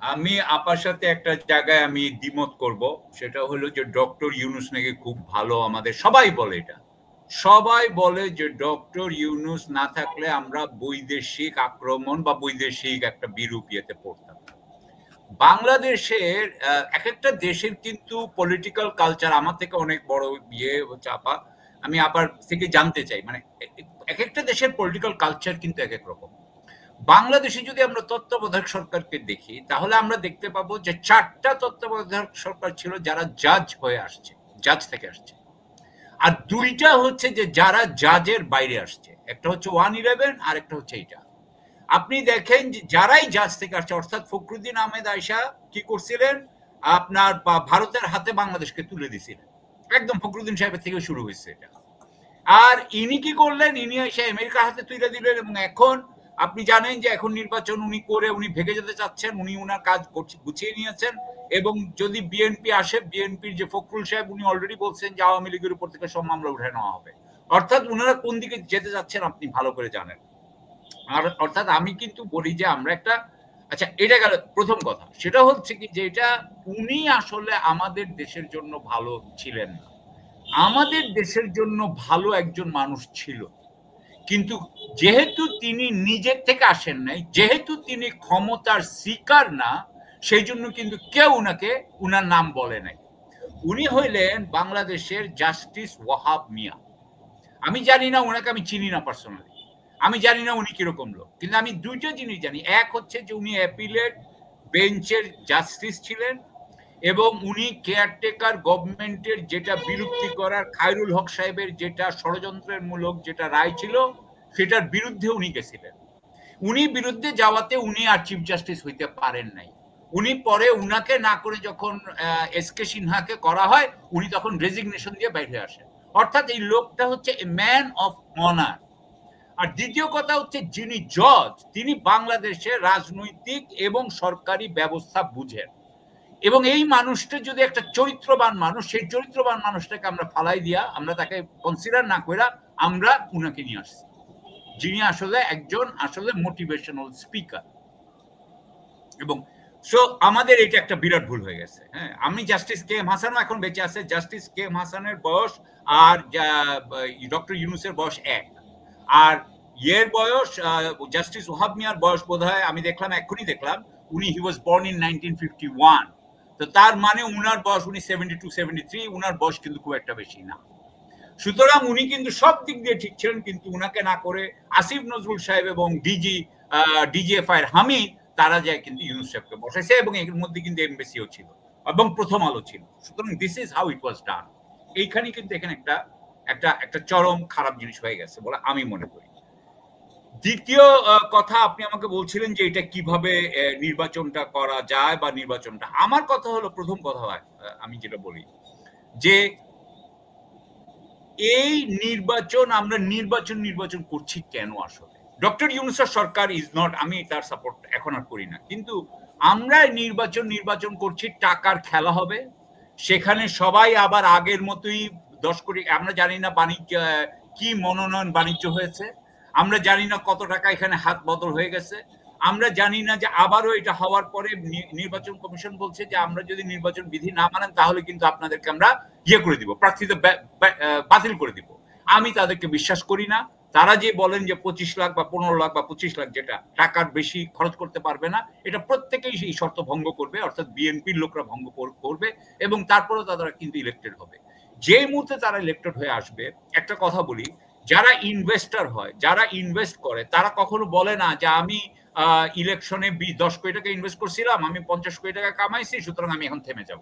আমি আপার সাথে একটা জায়গায় আমি দ্বিমত করব, সেটা হলো যে ডক্টর ইউনূস নাকি খুব ভালো, আমাদের সবাই বলে এটা, সবাই বলে যে ডক্টর ইউনূস না থাকলে আমরা বৈদেশিক আক্রমণ বা বৈদেশিক একটা বিরূপ ইয়েতে পড়তাম। বাংলাদেশের এক একটা দেশের কিন্তু পলিটিক্যাল কালচার আমার থেকে অনেক বড় ইয়ে চাপা, আমি আবার থেকে জানতে চাই, মানে এক একটা দেশের পলিটিক্যাল কালচার কিন্তু এক এক রকম। বাংলাদেশে যদি আমরা তত্ত্বাবধায়ক সরকারকে দেখি তাহলে আমরা দেখতে পাবো যে 4টা তত্ত্বাবধায়ক সরকার ছিল যারা জাজ হয়ে আসছে, জাজ থেকে আসছে। আর 2টা হচ্ছে যে যারা জাজের বাইরে আসছে, একটা হচ্ছে 111 আর একটা হচ্ছে এইটা। আপনি দেখেন যে যারাই জাজ থেকে আসছে, অর্থাৎ ফখরুদ্দিন আহমেদ আয়শা কি করছিলেন, আপনার ভারতের হাতে বাংলাদেশকে তুলে দিছিলেন, একদম ফখরুদ্দিন সাহেবের থেকে শুরু হয়েছে এটা। আর ইনি কি করলেন, ইনি এসে আমেরিকার হাতে তুলে দিলেন, এবং এখন আপনি জানেন যে এখন নির্বাচন উনি করে উনি ভেগে যেতে চাচ্ছেন, উনি ওনার কাজ গুছিয়ে নিয়েছেন। এবং যদি বিএনপি আসে, বিএনপির যে ফখরুল সাহেব উনি অলরেডি বলছেন যে আওয়ামী লীগের উপর থেকে সব মামলা উঠে নেওয়া হবে। অর্থাৎ ওনারা কোন দিকে যেতে যাচ্ছেন আপনি ভালো করে জানেন। আর অর্থাৎ আমি কিন্তু বলি যে আমরা একটা, আচ্ছা এটা গেল প্রথম কথা, সেটা হচ্ছে কি যে এটা উনি আসলে আমাদের দেশের জন্য ভালো ছিলেন না। আমাদের দেশের জন্য ভালো একজন মানুষ ছিল, কিন্তু যেহেতু তিনি নিজের থেকে আসেন নাই, যেহেতু তিনি ক্ষমতার শিকার না, সেই জন্য কিন্তু কেউ উনাকে উনার নাম বলে নাই। উনি হইলেন বাংলাদেশের জাস্টিস ওয়াহাব মিয়া। আমি জানি না ওনাকে, আমি চিনি না পার্সোনালি, আমি জানি না উনি কিরকম লোক, কিন্তু আমি 2টা জিনিস জানি। এক হচ্ছে যে উনি অ্যাপিলেট বেঞ্চের জাস্টিস ছিলেন, এবং উনি কেয়ারটেকার গভর্নমেন্টের যেটা বিলুপ্তি করার খায়রুল হক সাহেবের যেটা ষড়যন্ত্রের মূলক যেটা রায় ছিল সেটার বিরুদ্ধে উনি গেছিলেন। উনি বিরুদ্ধে যাওয়াতে উনি আর চিফ জাস্টিস হইতে পারেন নাই। উনি পরে উনাকে না করে যখন এস কে সিনহাকে করা হয়, উনি তখন রেজিগনেশন দিয়ে বাইরে আসেন। অর্থাৎ এই লোকটা হচ্ছে এ ম্যান অফ অনার। আর দ্বিতীয় কথা হচ্ছে যিনি জজ, তিনি বাংলাদেশের রাজনৈতিক এবং সরকারি ব্যবস্থা বুঝেন। এবং এই মানুষটা যদি একটা চরিত্রবান মানুষ, সেই চরিত্রবান মানুষটাকে আমরা ফালাই দিয়া, আমরা তাকে কনসিডার না করে আমরা উনাকে নিয়ে আসছি, যিনি আসলে একজন আসলে মোটিভেশনাল স্পিকার। এবং সো আমাদের এটা একটা বিরাট ভুল হয়ে গেছে। হ্যাঁ, আমি জাস্টিস কে এম হাসানও এখন বেঁচে আছে, জাস্টিস কে এম হাসানের বয়স আর ডক্টর ইউনূসের বয়স এক। আর ইয়ের বয়স, জাস্টিস ওয়াহাব মিয়ার বয়স বোধহয় আমি দেখলাম, এক্ষুনি দেখলাম, উনি হি ওয়াজ বর্ন ইন 1951। তো তার মানে উনার বয়স, উনি 72 73, উনার বয়স কিন্তু খুব একটা বেশি না। সুতরাং উনি কিন্তু সব দিক দিয়ে ঠিক ছিলেন, কিন্তু উনাকে না করে আসিফ নজরুল সাহেব এবং ডিজিএফআই এর হামিদ, তারা যায় কিন্তু ইউনূস সাহেবকে বসাইছে, এবং এর মধ্যে কিন্তু এমবেসিও ছিল এবং প্রথম আলো ছিল। সুতরাং দিস ইজ হাউ ইট ওয়াজ ডান। এইখানে কিন্তু এখানে একটা একটা একটা চরম খারাপ জিনিস হয়ে গেছে বলে আমি মনে করি। দ্বিতীয় কথা, আপনি আমাকে বলছিলেন যে এটা কিভাবে নির্বাচনটা করা যায় বা নির্বাচনটা, আমার কথা হলো, প্রথম কথা হয় আমি যেটা বলি যে এই নির্বাচন আমরা নির্বাচন করছি কেন আসলে। ডক্টর ইউনূসের সরকার ইজ নট, আমি তার সাপোর্ট এখন আর করি না, কিন্তু আমরা নির্বাচন করছি, টাকার খেলা হবে সেখানে, সবাই আবার আগের মতোই 10 কোটি, আমরা জানি না বাণিজ্য কি মনোনয়ন বাণিজ্য হয়েছে, আমরা জানি না কত টাকা এখানে হাত বদল হয়ে গেছে, আমরা জানি না যে আবারও এটা হওয়ার পরে নির্বাচন কমিশন বলছে যে আমরা যদি নির্বাচন বিধি না মানেন তাহলে কিন্তু আপনাদেরকে আমরা ইয়ে করে দিব, প্রার্থীদের বাতিল করে দিব। আমি তাদেরকে বিশ্বাস করি না। তারা যে বলেন যে 25 লাখ বা 15 লাখ বা 25 লাখ, যেটা টাকার বেশি খরচ করতে পারবে না, এটা প্রত্যেকেই সেই শর্ত ভঙ্গ করবে, অর্থাৎ বিএনপির লোকরা ভঙ্গ করবে, এবং তারপরেও তারা কিন্তু ইলেক্টেড হবে। যে মুহূর্তে তারা ইলেক্টেড হয়ে আসবে, একটা কথা বলি, যারা ইনভেস্টর হয়, যারা ইনভেস্ট করে, তারা কখনো বলে না যে আমি ইলেকশনে 10 কোটি টাকা ইনভেস্ট করছিলাম, আমি 50 কোটি টাকা কামাইছি, সুতরাং আমি এখন থেমে যাব।